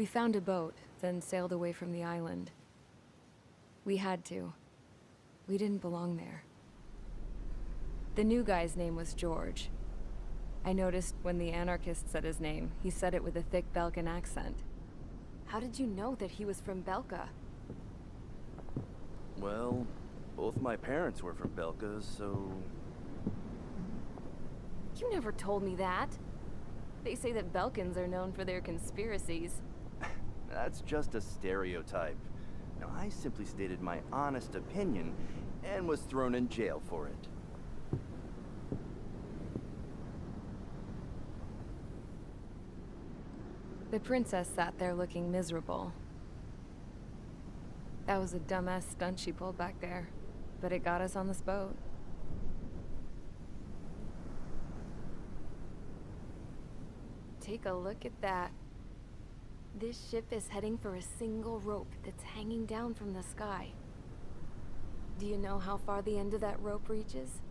We found a boat, then sailed away from the island. We had to. We didn't belong there. The new guy's name was George. I noticed when the anarchist said his name, he said it with a thick Belkan accent. How did you know that he was from Belka? Well, both my parents were from Belka, so... You never told me that. They say that Belkans are known for their conspiracies. That's just a stereotype. Now, I simply stated my honest opinion and was thrown in jail for it. The princess sat there looking miserable. That was a dumbass stunt she pulled back there, but it got us on this boat. Take a look at that. This ship is heading for a single rope that's hanging down from the sky. Do you know how far the end of that rope reaches?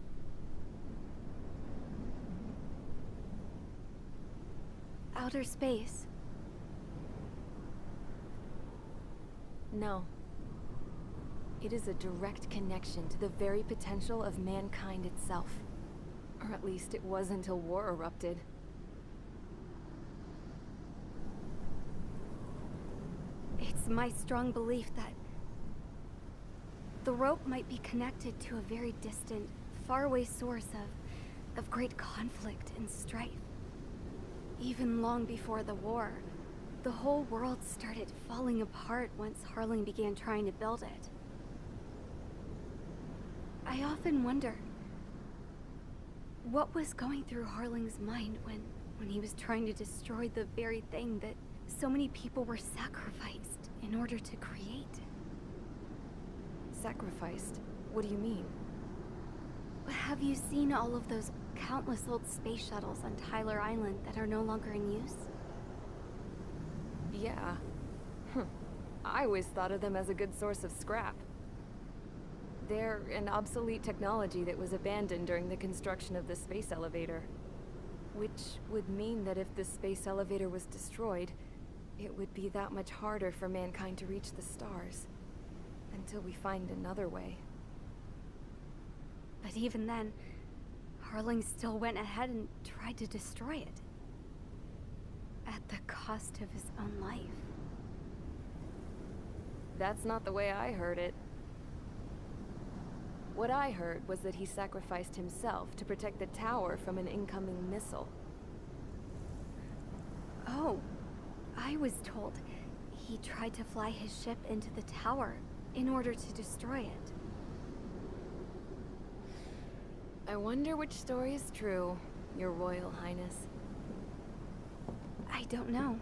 Outer space. No. It is a direct connection to the very potential of mankind itself. Or at least it was until war erupted. It's my strong belief that the rope might be connected to a very distant, faraway source of great conflict and strife. Even long before the war, the whole world started falling apart once Harling began trying to build it. I often wonder what was going through Harling's mind when he was trying to destroy the very thing that so many people were sacrificed in order to create. Sacrificed? What do you mean? Have you seen all of those countless old space shuttles on Tyler Island that are no longer in use? Yeah. I always thought of them as a good source of scrap. They're an obsolete technology that was abandoned during the construction of the space elevator. Which would mean that if the space elevator was destroyed, it would be that much harder for mankind to reach the stars. Until we find another way. But even then, Harling still went ahead and tried to destroy it. At the cost of his own life. That's not the way I heard it. What I heard was that he sacrificed himself to protect the tower from an incoming missile. Oh, I was told he tried to fly his ship into the tower in order to destroy it. I wonder which story is true, Your Royal Highness. I don't know.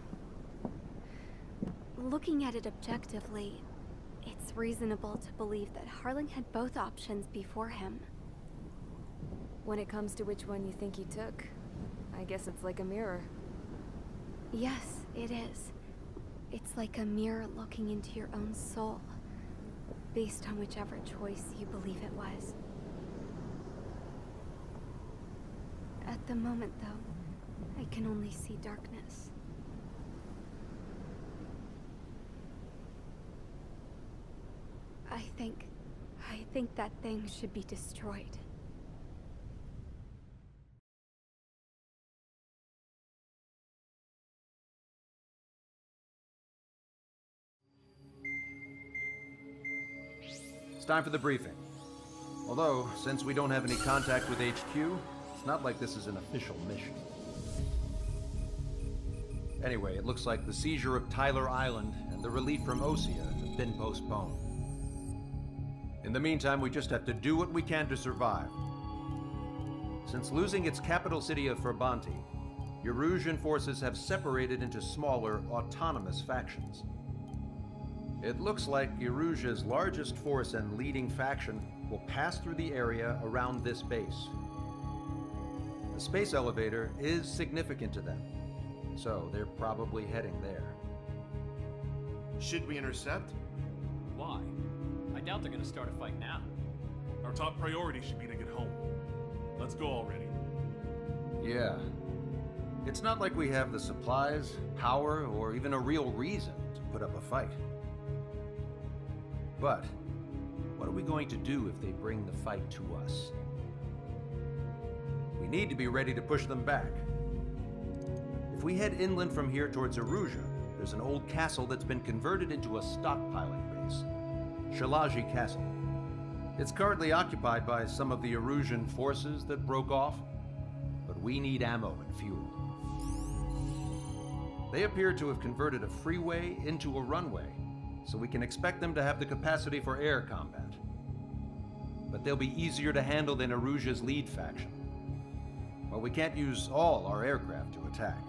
Looking at it objectively, it's reasonable to believe that Harling had both options before him. When it comes to which one you think he took, I guess it's like a mirror. Yes, it is. It's like a mirror looking into your own soul, based on whichever choice you believe it was. At the moment, though, I can only see darkness. I think that thing should be destroyed. It's time for the briefing. Although, since we don't have any contact with HQ, it's not like this is an official mission. Anyway, it looks like the seizure of Tyler Island and the relief from Osean have been postponed. In the meantime, we just have to do what we can to survive. Since losing its capital city of Ferbanti, Erusean forces have separated into smaller, autonomous factions. It looks like Erusea's largest force and leading faction will pass through the area around this base. The space elevator is significant to them, so they're probably heading there. Should we intercept? Why? I doubt they're gonna start a fight now. Our top priority should be to get home. Let's go already. Yeah. It's not like we have the supplies, power, or even a real reason to put up a fight. But what are we going to do if they bring the fight to us? We need to be ready to push them back. If we head inland from here towards Erusea, there's an old castle that's been converted into a stockpiling base. Shalaji Castle. It's currently occupied by some of the Erusean forces that broke off, but we need ammo and fuel. They appear to have converted a freeway into a runway, so we can expect them to have the capacity for air combat. But they'll be easier to handle than Erusea's lead faction. While we can't use all our aircraft to attack,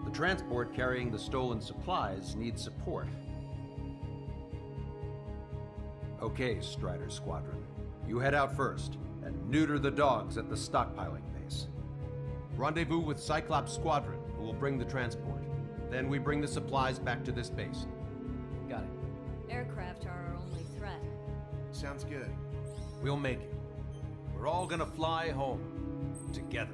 the transport carrying the stolen supplies needs support. Okay, Strider Squadron. You head out first, and neuter the dogs at the stockpiling base. Rendezvous with Cyclops Squadron, who will bring the transport. Then we bring the supplies back to this base. Got it. Aircraft are our only threat. Sounds good. We'll make it. We're all gonna fly home. Together.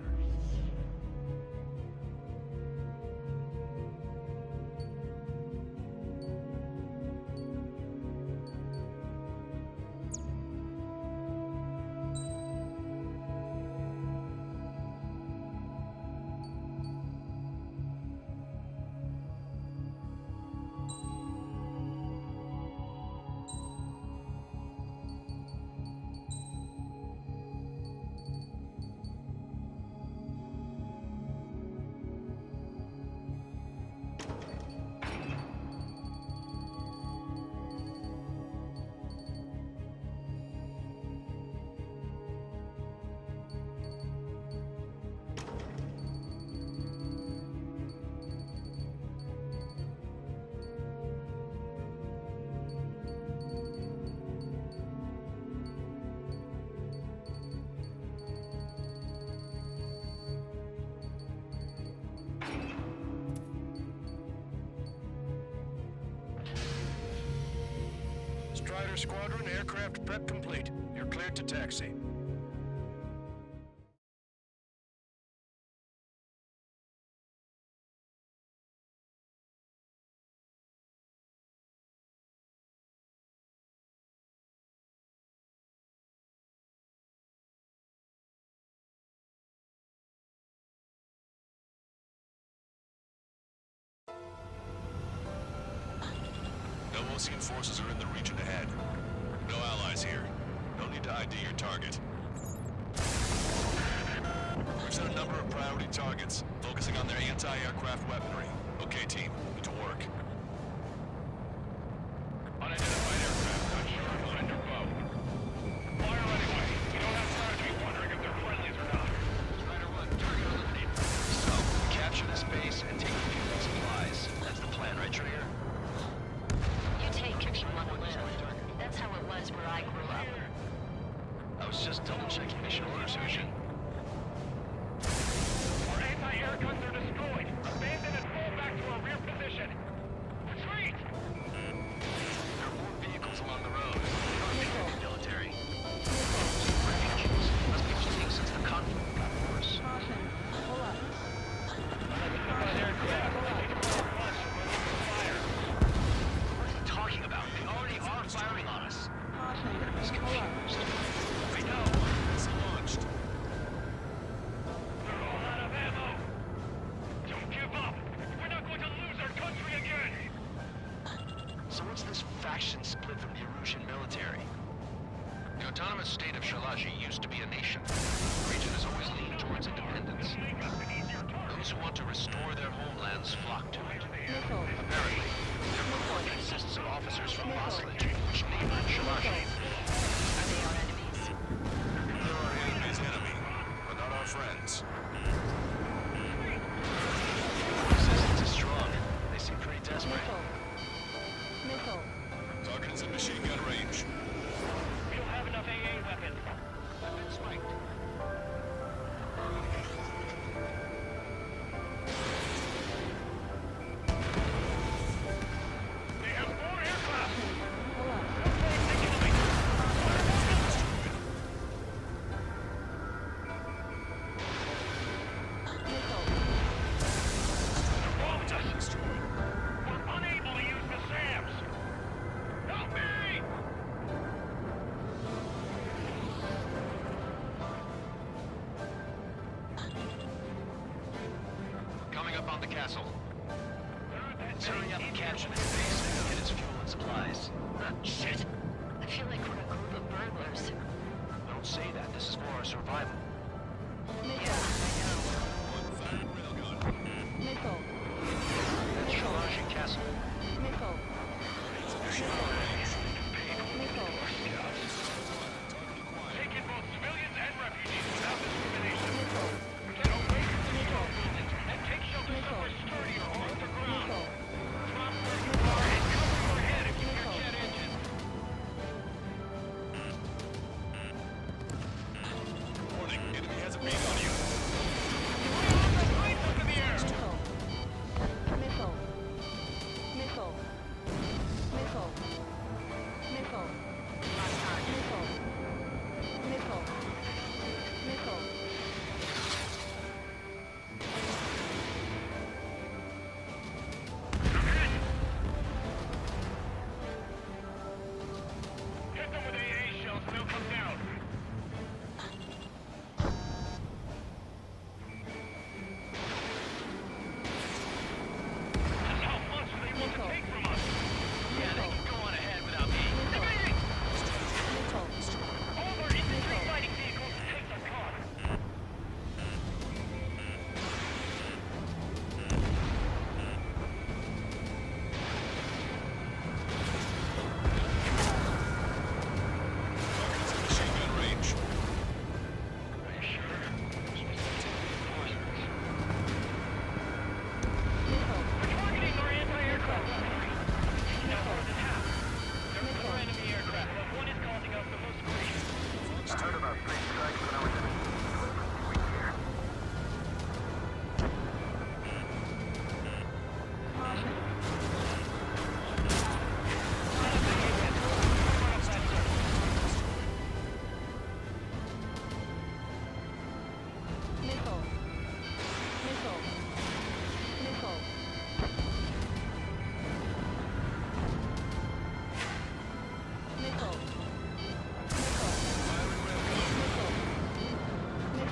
Strider Squadron, aircraft prep complete. You're cleared to taxi. No Osean forces are in the region ahead. No allies here. No need to ID your target. We've set a number of priority targets, focusing on their anti-aircraft weaponry. Okay, team, to work. Unidentified aircraft, not sure if friend or foe. Fire anyway. We don't have time to be wondering if they're friendlies or not. Strider 1, target eliminated. So, capture this base and take the fuel and supplies. That's the plan, right, Trigger? You take if you want to live. That's how it was where I grew up. I was just double-checking mission orders, Osean. Our anti-air guns are destroyed. Abandon and fall back to our rear position. Retreat! There are more vehicles along the road. Military. Must be fleeing since the conflict got worse. What are you talking about? They already are firing on us. Enemy's confused. I know. It's launched. We're all out of ammo. Don't give up. We're not going to lose our country again. So what's this faction split from the Erusean military? The autonomous state of Shalaji used to be a nation. The region has always leaned towards independence. Those who want to restore their homelands flock to it. Apparently, their core consists of officers from Osean, which neighbor Shalaji. Are they our enemies? They're our enemy's enemy, but not our friends. Resistance is strong. They seem pretty desperate. Target is in machine gun range. We don't have enough AA weapons. I've been spiked. capture this base and get its fuel and supplies. Shit. I feel like we're a group of burglars. Don't say that. This is for our survival. Yeah, I know. Missile. That's Shalashi Castle. Missile. Missile. Take in both civilians and refugees without discrimination. Missile. Get away from the control buildings and take shelter somewhere sturdier or underground. Missile. Drop where you are and cover your head if you hear jet engines. Warning, enemy has a beam on you. Lights up in the air. Missile. Missile. Missile. Missile. Missile. Missile. Missile. Missile. Hit them with AA shells and they'll come down. How much do they want to take from us? Yeah, they can go on ahead without me. All of our infantry fighting vehicles take the car. Machine gun range. Are you sure? We're targeting our anti-aircraft battery. Now more than half. There are 4 enemy aircraft, but one is causing us the most grief. I heard about 3 strikes when I was in the Missile. Missile. Missile. Missile.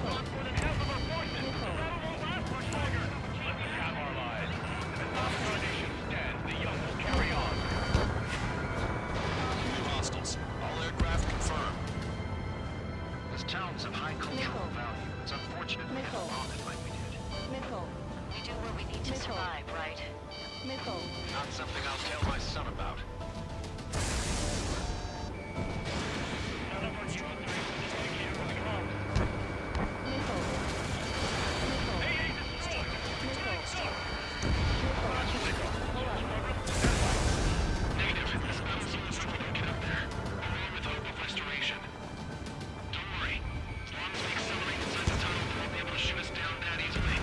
Lost more than half of our forces. The battle won't last much longer. Let us have our lives. As long as our nation stands, the young will carry on. New hostiles. All aircraft confirmed. This town's of high cultural value. It's unfortunate we Missile. haven't bombed it like we did. Missile. We do what we need to Missile. survive, right? Missile. Not something I'll tell my son about. None of our units are able to take you with the comms. Missile. Missile. AA destroyed. Missile. Negative. This battle's almost over. Get up there. Hurry with hope of restoration. Don't worry. As long as we accelerate inside the tunnel, they won't be able to shoot us down that easily.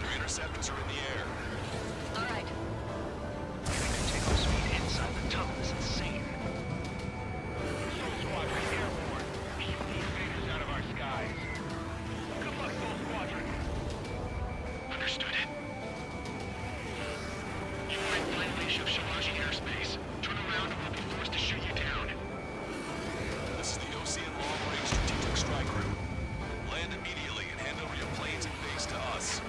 Their interceptors are in the air. All right. Getting to takeoff speed inside the tunnel is insane. Soul Squadron airborne. Shoot these invaders out of our skies. Good luck, Soul Squadron. Understood. You are in violation of Shalashi airspace. Turn around and we'll be forced to shoot you down. This is the Osean long-range strategic strike group. Land immediately and hand over your planes and base to us.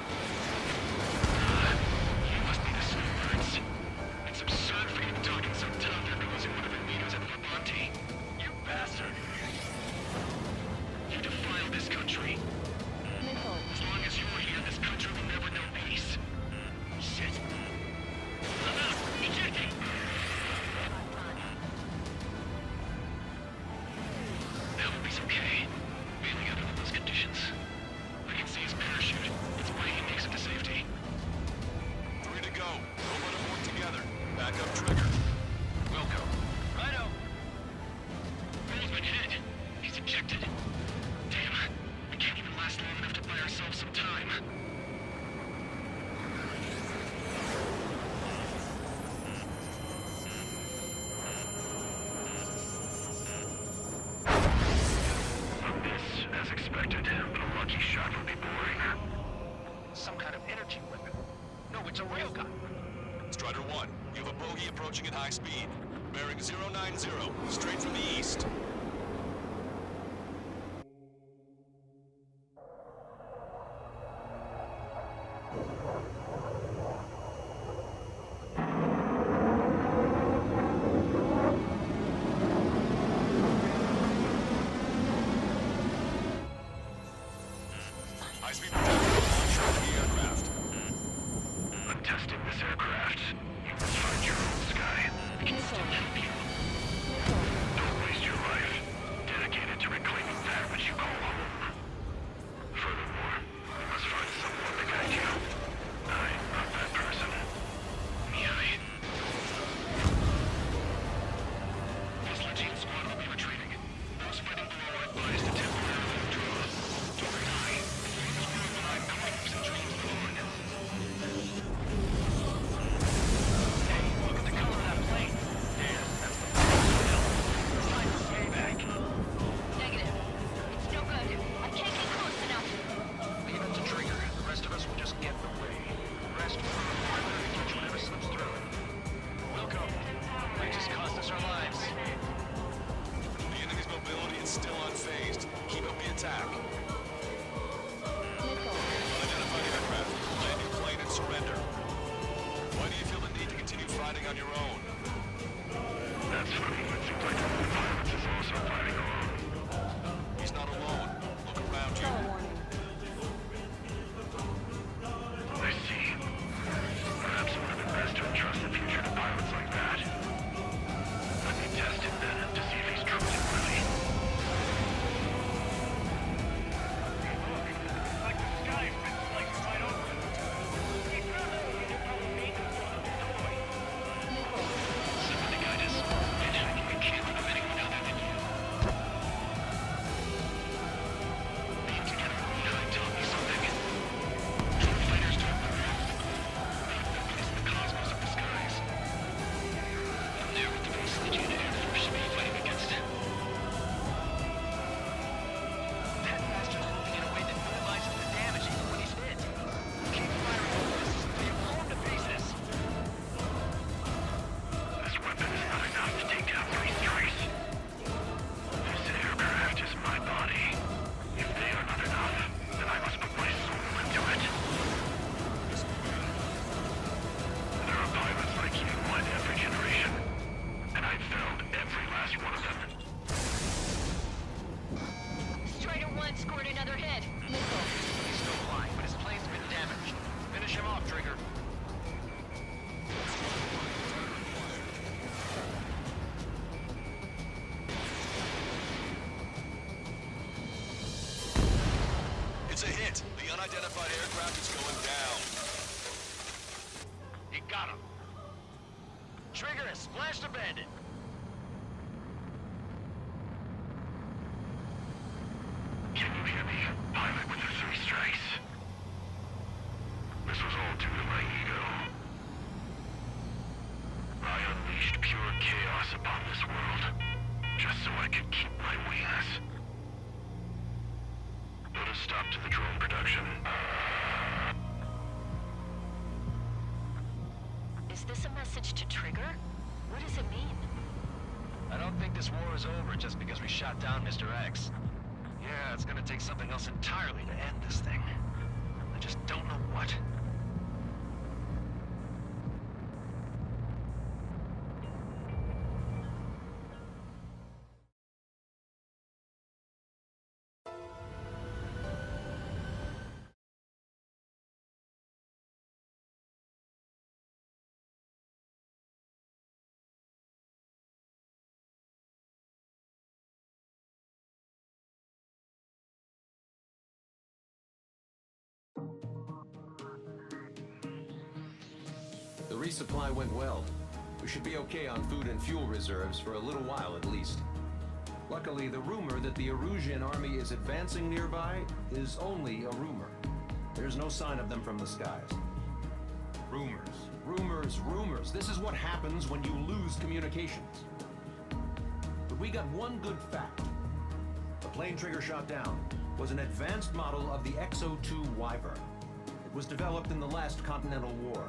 You must be the snowbirds. It's absurd for you to talk in some town that causing one of the leaders at Levante. You bastard. You defile this country. Missile. As long as you're here, this country will never know peace. Shit. I'm out! Ejecting! I hope he's okay. Bailing out under those conditions. I can see his parachute. It's why he makes it to safety. 3 to go. Don't let them work together. Back up trigger. Wilco. Righto. Bill's been hit. He's ejected. Damn. We can't even last long enough to buy ourselves some time. This, as expected, but a lucky shot would be boring. Some kind of energy weapon. No, it's a railgun. Strider 1, you have a bogey approaching at high speed. Bearing 090, straight from the east. High-speed protection launch of the aircraft. I'm testing this aircraft. You must find your own sky. We can still help you. Don't waste your life. Dedicated to reclaiming that which you call home. Furthermore, you must find someone to guide you. I'm not that person. Miai. This Legion squad will be retreating. Those fighting below are advised to temporarily withdraw. Don't die. Worldwide claims and dreams gone. Hey, look at the color of that plane. Damn, that's the hell. It's time for payback. Negative. It's no good. I can't get close enough. Leave it to Trigger. The rest of us will just get in the way. Rest for a while and catch whatever slips through. Welcome. They just cost us our lives. The enemy's mobility is still unfazed. Keep up the attack. Unidentified aircraft. Land your plane and surrender. Why do you feel the need to continue fighting on your own? That's funny. It seems like one of the pilots is also fighting alone. He's not alone. Look around you. I see. Perhaps it would have been best to entrust the future to pilots like that. Let me test him then to see if he's truly worthy. Like the sky's been sliced right open. Hey, brother, you didn't know the maintenance was on the toy. Somebody guide us. And we can't think of anyone other than you. Being together, Miai taught me something. True fighters don't move. They have no place in the cosmos of the skies. I'm there with the base Legion Air Force to be fighting against it. That bastard's moving in a way that minimizes the damage even when he's hit. Keep firing on this. They blow him to pieces. This weapon is not enough to take down 3 strikes. This aircraft is my body. If they are not enough, then I must put my soul into it. There are pilots like you in every generation, and I've found every last one of them. Strider 1 scored another hit. He's still flying, but his plane's been damaged. Finish him off, Trigger. It's a hit. The unidentified aircraft is going down. You got him. Trigger has splashed a bandit. Can you hear me? Pilot with the 3 strikes. This was all due to my ego. I unleashed pure chaos upon this world, just so I could keep my wings. Put a stop to the drone production. Is this a message to Trigger? What does it mean? I don't think this war is over just because we shot down Mr. X. Yeah, it's gonna take something else entirely to end this thing. I just don't know what. The resupply went well. We should be okay on food and fuel reserves for a little while at least. Luckily, the rumor that the Erusean army is advancing nearby is only a rumor. There's no sign of them from the skies. Rumors, rumors, rumors. This is what happens when you lose communications. But we got one good fact. The plane Trigger shot down was an advanced model of the XO-2 Wyvern. It was developed in the last Continental War.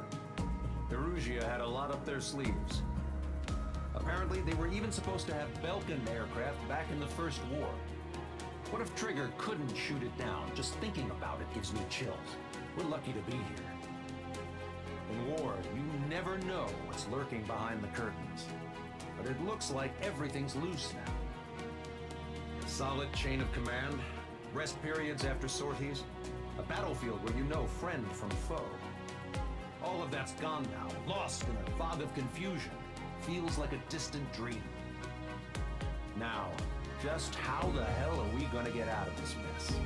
Erusea had a lot up their sleeves. Apparently, they were even supposed to have Belkan aircraft back in the First War. What if Trigger couldn't shoot it down? Just thinking about it gives me chills. We're lucky to be here. In war, you never know what's lurking behind the curtains. But it looks like everything's loose now. A solid chain of command, rest periods after sorties, a battlefield where you know friend from foe. All of that's gone now, lost in a fog of confusion. Feels like a distant dream. Now, just how the hell are we gonna get out of this mess?